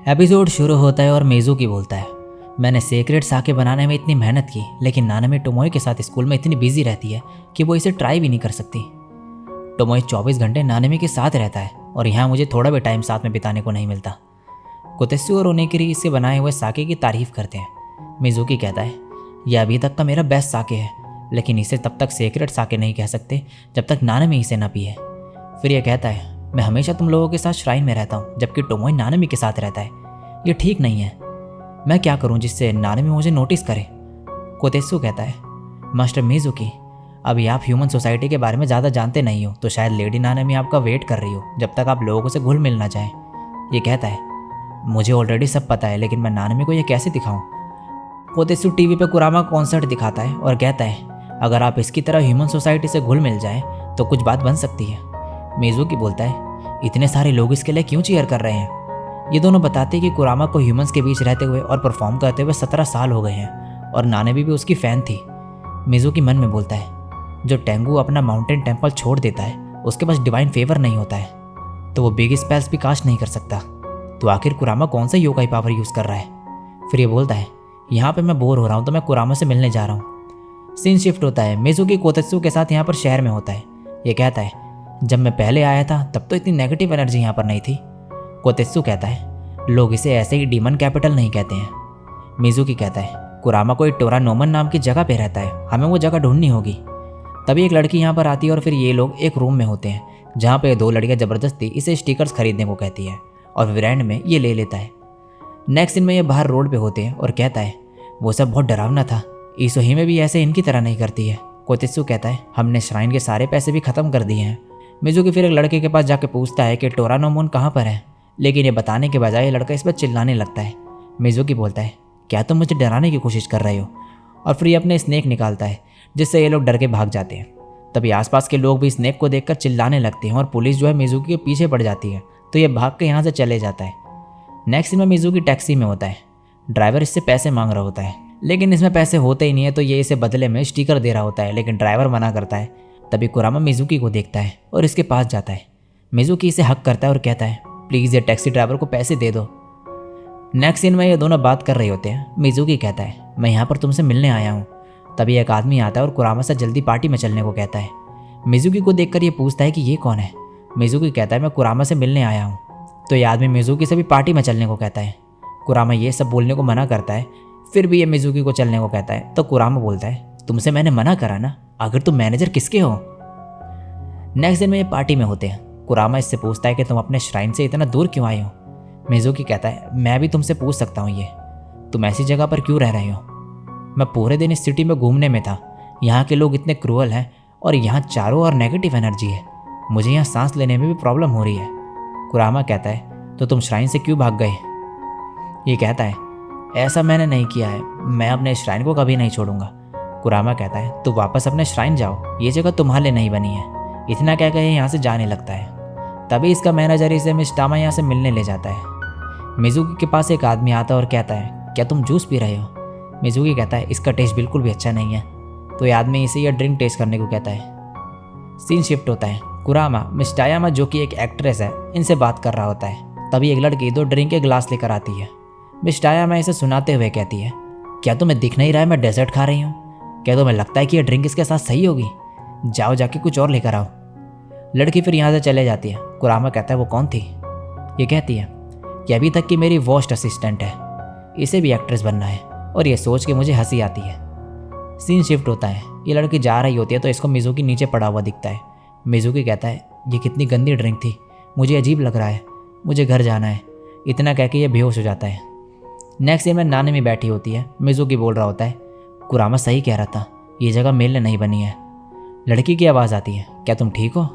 Episode शुरू होता है और मेजुकी बोलता है, मैंने सीक्रेट साके बनाने में इतनी मेहनत की, लेकिन नानामी टोमोई के साथ स्कूल में इतनी बिजी रहती है कि वो इसे ट्राई भी नहीं कर सकती। टोमोई 24 घंटे नानामी के साथ रहता है और यहाँ मुझे थोड़ा भी टाइम साथ में बिताने को नहीं मिलता। कोतेत्सु और ओनेगिरी इससे बनाए हुए साके की तारीफ करते हैं। मिजुकी कहता है, यह अभी तक का मेरा बेस्ट साके है, लेकिन इसे तब तक सीक्रेट साके नहीं कह सकते जब तक नानामी इसे ना पिए। फिर यह कहता है, मैं हमेशा तुम लोगों के साथ श्राइन में रहता हूँ, जबकि टोमोई नानामी के साथ रहता है। ये ठीक नहीं है। मैं क्या करूं जिससे नानामी मुझे नोटिस करे? कोतेत्सु कहता है, मास्टर मिजुकी, अभी आप ह्यूमन सोसाइटी के बारे में ज़्यादा जानते नहीं हो, तो शायद लेडी नानामी आपका वेट कर रही हो जब तक आप लोगों से घुल मिल ना जाए। ये कहता है, मुझे ऑलरेडी सब पता है, लेकिन मैं नानामी को यह कैसे दिखाऊं? कोतेत्सु टीवी पे कुरामा कॉन्सर्ट दिखाता है और कहता है, अगर आप इसकी तरह ह्यूमन सोसाइटी से घुल मिल जाए तो कुछ बात बन सकती है। मिजुकी बोलता है, इतने सारे लोग इसके लिए क्यों चीयर कर रहे हैं? ये दोनों बताते हैं कि कुरामा को ह्यूमंस के बीच रहते हुए और परफॉर्म करते हुए 17 साल हो गए हैं और नानामी भी उसकी फ़ैन थी। मिजुकी मन में बोलता है, जो टेंगू अपना माउंटेन टेम्पल छोड़ देता है उसके पास डिवाइन फेवर नहीं होता है, तो वो बिग स्पेल्स भी कास्ट नहीं कर सकता। तो आखिर कुरामा कौन सा योगाई पावर यूज़ कर रहा है? फिर ये बोलता है, यहाँ पे मैं बोर हो रहा हूँ तो मैं कुरामा से मिलने जा रहा हूँ। सीन शिफ्ट होता है। मिजुकी कोतेत्सु के साथ यहाँ पर शहर में होता है। ये कहता है, जब मैं पहले आया था तब तो इतनी नेगेटिव एनर्जी यहाँ पर नहीं थी। कोतेत्सु कहता है, लोग इसे ऐसे ही डीमन कैपिटल नहीं कहते हैं। मिजुकी कहता है, कुरामा कोई टोरानोमन नाम की जगह पे रहता है, हमें वो जगह ढूंढनी होगी। तभी एक लड़की यहाँ पर आती है और फिर ये लोग एक रूम में होते हैं जहाँ पे दो लड़कियाँ ज़बरदस्ती इसे स्टिकर्स खरीदने को कहती है और फिर एंड में ये ले लेता है। नेक्स्ट सीन में ये बाहर रोड पे होते हैं और कहता है, वो सब बहुत डरावना था, ईसोही में भी ऐसे इनकी तरह नहीं करती है। कोतेत्सु कहता है, हमने श्राइन के सारे पैसे भी खत्म कर दिए हैं। मिजुकी फिर एक लड़के के पास जाके पूछता है कि टोरानोमोन कहाँ पर है, लेकिन ये बताने के बजाय लड़का इस पर चिल्लाने लगता है। मिजुकी बोलता है, क्या तुम मुझे डराने की कोशिश कर रहे हो? और फिर ये अपने स्नेक निकालता है, जिससे ये लोग डर के भाग जाते हैं। तभी आसपास के लोग भी स्नेक को देखकर चिल्लाने लगते हैं और पुलिस जो है मिजुकी के पीछे पड़ जाती है, तो ये भाग के यहाँ से चले जाता है। नेक्स्ट सीन में मिजुकी टैक्सी में होता है। ड्राइवर इससे पैसे मांग रहा होता है, लेकिन इसमें पैसे होते ही नहीं है, तो ये इसे बदले में स्टिकर दे रहा होता है, लेकिन ड्राइवर मना करता है। तभी कुरामा मिजुकी को देखता है और इसके पास जाता है। मिजुकी इसे हक करता है और कहता है, प्लीज़ ये टैक्सी ड्राइवर को पैसे दे दो। नेक्स्ट सीन में ये दोनों बात कर रहे होते हैं। मिजुकी कहता है, मैं यहाँ पर तुमसे मिलने आया हूँ। तभी एक आदमी आता है और कुरामा से जल्दी पार्टी में चलने को कहता है। मिजुकी को देखकर ये पूछता है कि ये कौन है? मिजुकी कहता है, मैं कुरामा से मिलने आया हूँ। तो ये आदमी मिजुकी से भी पार्टी में चलने को कहता है। कुरामा ये सब बोलने को मना करता है, फिर भी ये मिजुकी को चलने को कहता है। तो कुरामा बोलता है, तुमसे मैंने मना करा ना, आखिर तुम मैनेजर किसके हो? नेक्स्ट दिन में ये पार्टी में होते हैं। कुरामा इससे पूछता है कि तुम अपने श्राइन से इतना दूर क्यों आए हो? मिजुकी कहता है, मैं भी तुमसे पूछ सकता हूँ, ये तुम ऐसी जगह पर क्यों रह रहे हो? मैं पूरे दिन इस सिटी में घूमने में था, यहाँ के लोग इतने क्रूअल हैं और यहाँ चारों ओर नेगेटिव एनर्जी है, मुझे यहाँ सांस लेने में भी प्रॉब्लम हो रही है। कुरामा कहता है, तो तुम श्राइन से क्यों भाग गए? ये कहता है, ऐसा मैंने नहीं किया है, मैं अपने श्राइन को कभी नहीं छोड़ूंगा। कुरामा कहता है, तो वापस अपने श्राइन जाओ, ये जगह तुम्हारे लिए नहीं बनी है। इतना कह कर यहाँ से जाने लगता है। तभी इसका मैनेजर इसे मिस टामा यहाँ से मिलने ले जाता है। मिजुकी के पास एक आदमी आता है और कहता है, क्या तुम जूस पी रहे हो? मिजुकी कहता है, इसका टेस्ट बिल्कुल भी अच्छा नहीं है। तो ये आदमी इसे यह ड्रिंक टेस्ट करने को कहता है। सीन शिफ्ट होता है। कुरामा मिस टायामा, जो कि एक एक्ट्रेस है, इनसे बात कर रहा होता है। तभी एक लड़की 2 ड्रिंक के ग्लास लेकर आती है। मिस टायामा इसे सुनाते हुए कहती है, क्या तुम्हें दिख नहीं रहा है मैं डेजर्ट खा रही हूँ? क्या तुम्हें लगता है कि यह ड्रिंक इसके साथ सही होगी? जाओ जाके कुछ और लेकर आओ। लड़की फिर यहाँ से चले जाती है। कुरामा कहता है, वो कौन थी? ये कहती है कि अभी तक की मेरी वर्स्ट असिस्टेंट है, इसे भी एक्ट्रेस बनना है, और ये सोच के मुझे हंसी आती है। सीन शिफ्ट होता है। ये लड़की जा रही होती है तो इसको मिजुकी नीचे पड़ा हुआ दिखता है। मिजुकी कहता है, ये कितनी गंदी ड्रिंक थी, मुझे अजीब लग रहा है, मुझे घर जाना है। इतना कह के ये बेहोश हो जाता है। नेक्स्ट सीन में नानामी बैठी होती है। मिजुकी बोल रहा होता है, कुरामा सही कह रहा था, ये जगह मेरे लिए नहीं बनी है। लड़की की आवाज़ आती है, क्या तुम ठीक हो?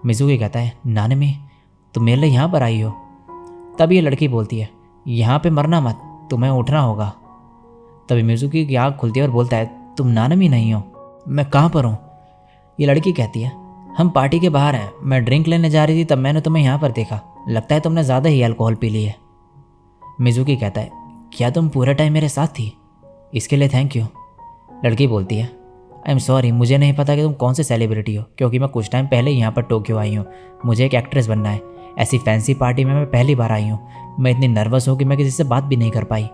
मिजुकी कहता है, नानामी तुम मेरे लिए यहाँ पर आई हो? तभी ये लड़की बोलती है, यहाँ पे मरना मत, तुम्हें उठना होगा। तभी मिजुकी की आँख खुलती है और बोलता है, तुम नानामी नहीं हो, मैं कहाँ पर हूँ? ये लड़की कहती है, हम पार्टी के बाहर हैं, मैं ड्रिंक लेने जा रही थी तब मैंने तुम्हें यहाँ पर देखा, लगता है तुमने ज़्यादा ही अल्कोहल पी ली है। मिजुकी कहता है, क्या तुम पूरा टाइम मेरे साथ थी? इसके लिए थैंक यू। लड़की बोलती है, आई एम सॉरी, मुझे नहीं पता कि तुम कौन से सेलिब्रिटी हो, क्योंकि मैं कुछ टाइम पहले यहाँ पर टोक्यो आई हूँ, मुझे एक एक्ट्रेस बनना है, ऐसी फैंसी पार्टी में मैं पहली बार आई हूँ। मैं इतनी नर्वस हूँ कि मैं किसी से बात भी नहीं कर पाई।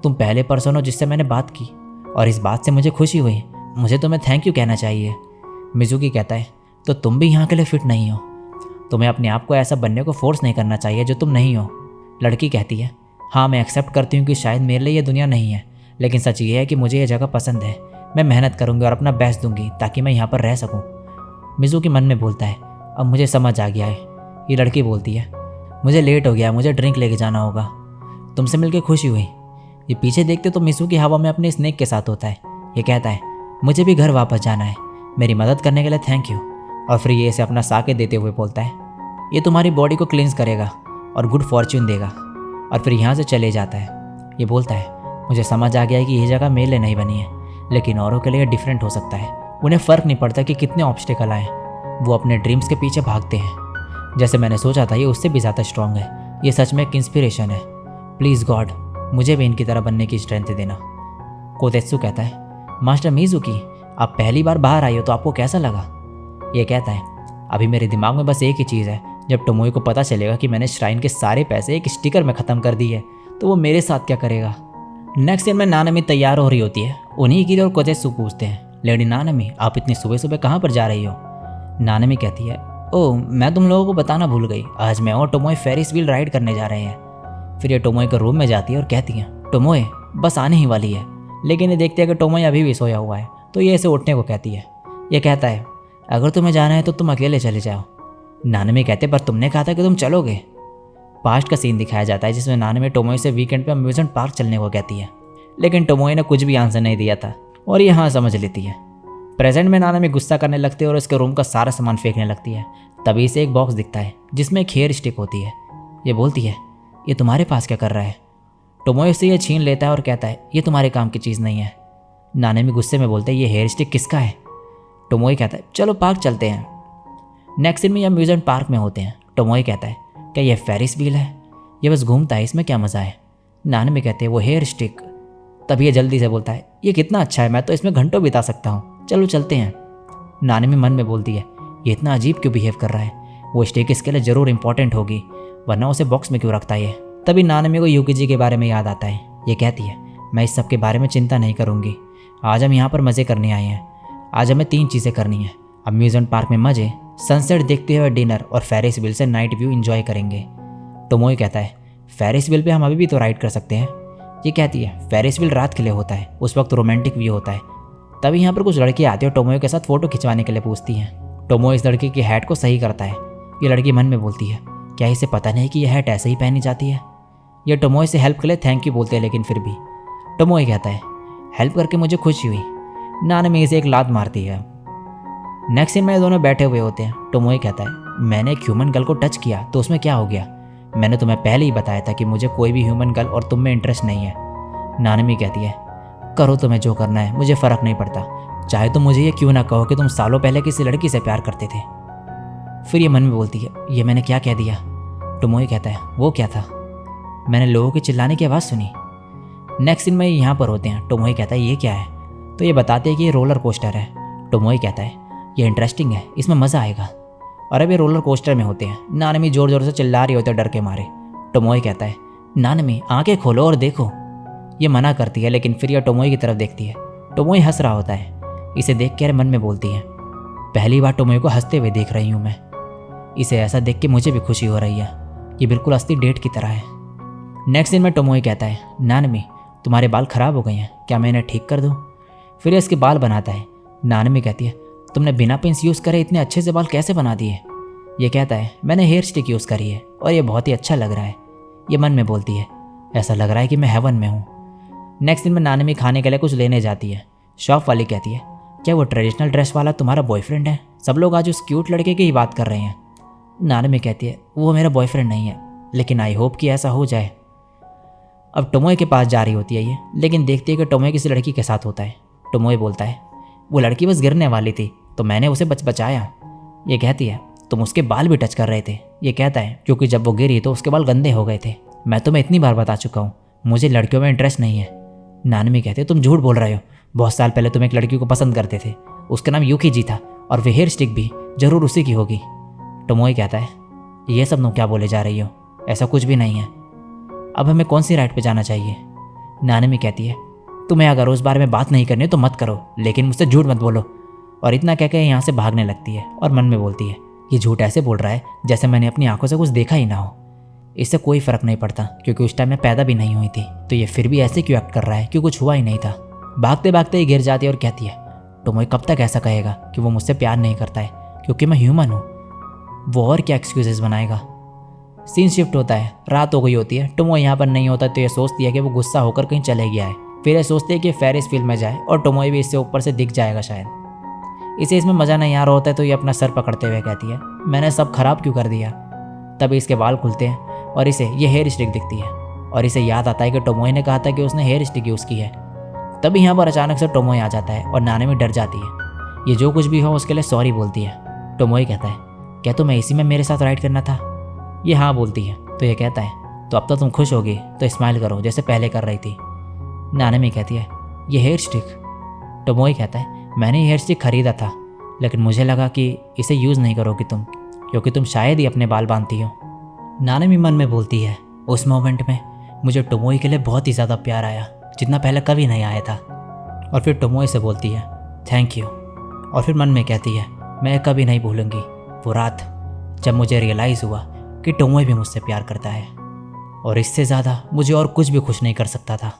तुम पहले पर्सन हो जिससे मैंने बात की और इस बात से मुझे खुशी हुई। मुझे तुम्हें थैंक यू कहना चाहिए। मिजुकी कहता है, तो तुम भी यहाँ के लिए फिट नहीं हो। तुम्हें अपने आप को ऐसा बनने को फोर्स नहीं करना चाहिए जो तुम नहीं हो। लड़की कहती है, हाँ मैं एक्सेप्ट करती हूँ कि शायद मेरे लिए ये दुनिया नहीं है, लेकिन सच ये है कि मुझे ये जगह पसंद है। मैं मेहनत करूँगी और अपना बेस्ट दूंगी ताकि मैं यहाँ पर रह सकूँ। मिजुकी मन में बोलता है, अब मुझे समझ आ गया है। ये लड़की बोलती है, मुझे लेट हो गया, मुझे ड्रिंक लेके जाना होगा। तुमसे मिलकर खुशी हुई। ये पीछे देखते तो मिजुकी हवा में अपने स्नेक के साथ होता है। ये कहता है, मुझे भी घर वापस जाना है, मेरी मदद करने के लिए थैंक यू। और फिर ये इसे अपना साके देते हुए बोलता है, ये तुम्हारी बॉडी को क्लींस करेगा और गुड फॉर्च्यून देगा। और फिर यहाँ से चले जाता है। ये बोलता है, मुझे समझ आ गया है कि यह जगह मेरे लिए नहीं बनी है, लेकिन औरों के लिए डिफरेंट हो सकता है। उन्हें फ़र्क नहीं पड़ता कि कितने ऑब्स्टिकल आए, वो अपने ड्रीम्स के पीछे भागते हैं। जैसे मैंने सोचा था ये उससे भी ज़्यादा स्ट्रांग है। ये सच में एक इंस्पिरेशन है। प्लीज़ गॉड, मुझे भी इनकी तरह बनने की स्ट्रेंथ देना। कोतेत्सु कहता है, मास्टर मिजुकी, आप पहली बार बाहर आई हो तो आपको कैसा लगा? ये कहता है, अभी मेरे दिमाग में बस एक ही चीज़ है, जब टोमोई को पता चलेगा कि मैंने श्राइन के सारे पैसे एक स्टिकर में ख़त्म कर दिए तो वो मेरे साथ क्या करेगा। नेक्स्ट सीन में नानामी तैयार हो रही होती है। उन्हीं की और कोतेत्सु पूछते हैं, लेडी नानामी, आप इतनी सुबह सुबह कहाँ पर जा रही हो? नानामी कहती है, ओह मैं तुम लोगों को बताना भूल गई, आज मैं और टोमोई फेरिस व्हील राइड करने जा रहे हैं। फिर ये टोमोई के रूम में जाती है और कहती है, टोमोई बस आने ही वाली है। लेकिन ये देखते हैं कि टोमोई अभी भी सोया हुआ है, तो ये इसे उठने को कहती है। ये कहता है, अगर तुम्हें जाना है तो तुम अकेले चले जाओ। नानामी कहते, पर तुमने कहा था कि तुम चलोगे। पास्ट का सीन दिखाया जाता है जिसमें नानामी टोमोई से वीकेंड पे अम्यूजमेंट पार्क चलने को कहती है, लेकिन टोमोई ने कुछ भी आंसर नहीं दिया था और ये हाँ समझ लेती है। प्रेजेंट में नानामी गुस्सा करने लगती है और उसके रूम का सारा सामान फेंकने लगती है। तभी इसे एक बॉक्स दिखता है जिसमें एक हेयर स्टिक होती है। ये बोलती है, ये तुम्हारे पास क्या कर रहा है? टोमोई उससे ये छीन लेता है और कहता है, ये तुम्हारे काम की चीज़ नहीं है। नानामी गुस्से में बोलते हैं, ये हेयर स्टिक किसका है? टोमोई कहता है, चलो पार्क चलते हैं। नेक्स्ट सीन में ये अम्यूजमेंट पार्क में होते हैं। टोमोई कहता है, क्या ये फेरिस व्हील है? ये बस घूमता है, इसमें क्या मज़ा है? नानामी कहते हैं, वो हेयर स्टिक। तभी ये जल्दी से बोलता है, ये कितना अच्छा है, मैं तो इसमें घंटों बिता सकता हूँ, चलो चलते हैं। नानामी मन में बोलती है, ये इतना अजीब क्यों बिहेव कर रहा है? वो स्टिक इसके लिए ज़रूर इंपॉर्टेंट होगी, वरना उसे बॉक्स में क्यों रखता है? तभी नानामी को यूकीजी के बारे में याद आता है। ये कहती है, मैं इस सब के बारे में चिंता नहीं करूँगी, आज हम यहाँ पर मज़े करने आए हैं। आज हमें 3 चीज़ें करनी है, अम्यूजमेंट पार्क में मज़े, सनसेट देखते हुए डिनर और फेरिस व्हील से नाइट व्यू एंजॉय करेंगे। टोमोई कहता है, फेरिस व्हील पे हम अभी भी तो राइड कर सकते हैं। ये कहती है, फेरिस व्हील रात के लिए होता है, उस वक्त रोमांटिक व्यू होता है। तभी यहाँ पर कुछ लड़कियाँ आती है और टोमोई के साथ फ़ोटो खिंचवाने के लिए पूछती हैं। टोमोई इस लड़की की हैट को सही करता है। ये लड़की मन में बोलती है, क्या इसे पता नहीं कि यह हैट ऐसे ही पहनी जाती है? ये टोमोई से हेल्प के लिए थैंक यू बोलते हैं, लेकिन फिर भी टोमोई कहता है, हेल्प करके मुझे खुशी हुई। नानामी इसे एक लात मारती है। नेक्स्ट सीन में दोनों बैठे हुए होते हैं। टोमोई कहता है, मैंने एक ह्यूमन गर्ल को टच किया तो उसमें क्या हो गया? मैंने तुम्हें पहले ही बताया था कि मुझे कोई भी ह्यूमन गर्ल और तुम में इंटरेस्ट नहीं है। नानामी कहती है, करो तुम्हें जो करना है, मुझे फ़र्क नहीं पड़ता, चाहे तुम मुझे ये क्यों ना कहो कि तुम सालों पहले किसी लड़की से प्यार करते थे। फिर ये मन में बोलती है, ये मैंने क्या कह दिया? टोमोई कहता है, वो क्या था? मैंने लोगों के चिल्लाने की आवाज़ सुनी। नेक्स्ट सीन में यहाँ पर होते हैं। टोमोई कहता है, ये क्या है? तो ये बताते हैं कि ये रोलर कोस्टर है। टोमोई कहता है, ये इंटरेस्टिंग है, इसमें मज़ा आएगा। और अब ये रोलर कोस्टर में होते हैं। नानामी ज़ोर ज़ोर से चिल्ला रही होती है डर के मारे। टोमोई कहता है, नानामी आंखें खोलो और देखो। ये मना करती है, लेकिन फिर यह टोमोई की तरफ देखती है। टोमोई हंस रहा होता है। इसे देख कर मन में बोलती है, पहली बार टोमोई को हंसते हुए देख रही हूँ मैं। इसे ऐसा देख के मुझे भी खुशी हो रही है, ये बिल्कुल असली डेट की तरह है। नेक्स्ट दिन में टोमोई कहता है, नानामी तुम्हारे बाल ख़राब हो गए हैं, क्या मैं इन्हें ठीक कर दूँ? फिर इसके बाल बनाता है। नानामी कहती है, तुमने बिना पिंस यूज़ करे इतने अच्छे से बाल कैसे बना दिए? ये कहता है, मैंने हेयर स्टिक यूज़ करी है और ये बहुत ही अच्छा लग रहा है। ये मन में बोलती है, ऐसा लग रहा है कि मैं हेवन में हूँ। नेक्स्ट दिन में नानामी खाने के लिए कुछ लेने जाती है। शॉप वाली कहती है, क्या वो ट्रेडिशनल ड्रेस वाला तुम्हारा बॉयफ्रेंड है? सब लोग आज उस क्यूट लड़के की ही बात कर रहे हैं। नानामी कहती है, वो मेरा बॉयफ्रेंड नहीं है, लेकिन आई होप कि ऐसा हो जाए। अब टोमोई के पास जा रही होती है ये, लेकिन देखती है कि टोमोई किसी लड़की के साथ होता है। टोमोई बोलता है, वो लड़की बस गिरने वाली थी तो मैंने उसे बचाया। ये कहती है, तुम उसके बाल भी टच कर रहे थे। ये कहता है, क्योंकि जब वो गिरी तो उसके बाल गंदे हो गए थे। मैं तुम्हें इतनी बार बता चुका हूँ, मुझे लड़कियों में इंटरेस्ट नहीं है। नानामी कहते, तुम झूठ बोल रहे हो, बहुत साल पहले तुम एक लड़की को पसंद करते थे, उसका नाम यूकीजी था और वह हेयर स्टिक भी जरूर उसी की होगी। टोमोई कहता है, ये सब तुम क्या बोले जा रही हो? ऐसा कुछ भी नहीं है। अब हमें कौन सी राइड पे जाना चाहिए? नानमी कहती है, तुम्हें अगर उस बारे में बात नहीं करनी तो मत करो, लेकिन मुझसे झूठ मत बोलो। और इतना कह के यहाँ से भागने लगती है और मन में बोलती है, ये झूठ ऐसे बोल रहा है जैसे मैंने अपनी आंखों से कुछ देखा ही ना हो। इससे कोई फ़र्क नहीं पड़ता क्योंकि उस टाइम मैं पैदा भी नहीं हुई थी, तो ये फिर भी ऐसे क्यों एक्ट कर रहा है कि कुछ हुआ ही नहीं था। भागते भागते ही गिर जाती है और कहती है, टोमोई कब तक ऐसा कहेगा कि वो मुझसे प्यार नहीं करता है क्योंकि मैं ह्यूमन हूँ? वो और क्या एक्सक्यूजेस बनाएगा। सीन शिफ्ट होता है, रात हो गई होती है। टोमोई यहाँ पर नहीं होता तो ये सोचती है कि वो गुस्सा होकर कहीं चले गया है। फिर ये सोचती है कि फेरिस व्हील में जाए और टोमोई भी इससे ऊपर से दिख जाएगा शायद। इसे इसमें मज़ा नहीं आ रहा होता है तो ये अपना सर पकड़ते हुए कहती है, मैंने सब खराब क्यों कर दिया। तभी इसके बाल खुलते हैं और इसे ये हेयर स्टिक दिखती है और इसे याद आता है कि टोमोई ने कहा था कि उसने हेयर स्टिक यूज़ की है। तभी यहाँ पर अचानक से टोमोई आ जाता है और नानमी डर जाती है। ये जो कुछ भी हो उसके लिए सॉरी बोलती है। टोमोई कहता है, क्या तुम्हें इसी में मेरे साथ राइड करना था? ये हाँ बोलती है। तो ये कहता है, तो अब तो तुम खुश होगी तो स्माइल करो जैसे पहले कर रही थी। नानमी कहती है, ये हेयर स्टिक? टोमोई कहता है, मैंने ये हेयर स्टिक खरीदा था, लेकिन मुझे लगा कि इसे यूज़ नहीं करोगी तुम, क्योंकि तुम शायद ही अपने बाल बांधती हो। नानमी मन में बोलती है, उस मोमेंट में मुझे टोमोई के लिए बहुत ही ज़्यादा प्यार आया, जितना पहले कभी नहीं आया था। और फिर टोमोई से बोलती है, थैंक यू। और फिर मन में कहती है, मैं कभी नहीं भूलूंगी वो रात जब मुझे रियलाइज़ हुआ कि टोमोई भी मुझसे प्यार करता है, और इससे ज़्यादा मुझे और कुछ भी खुश नहीं कर सकता था।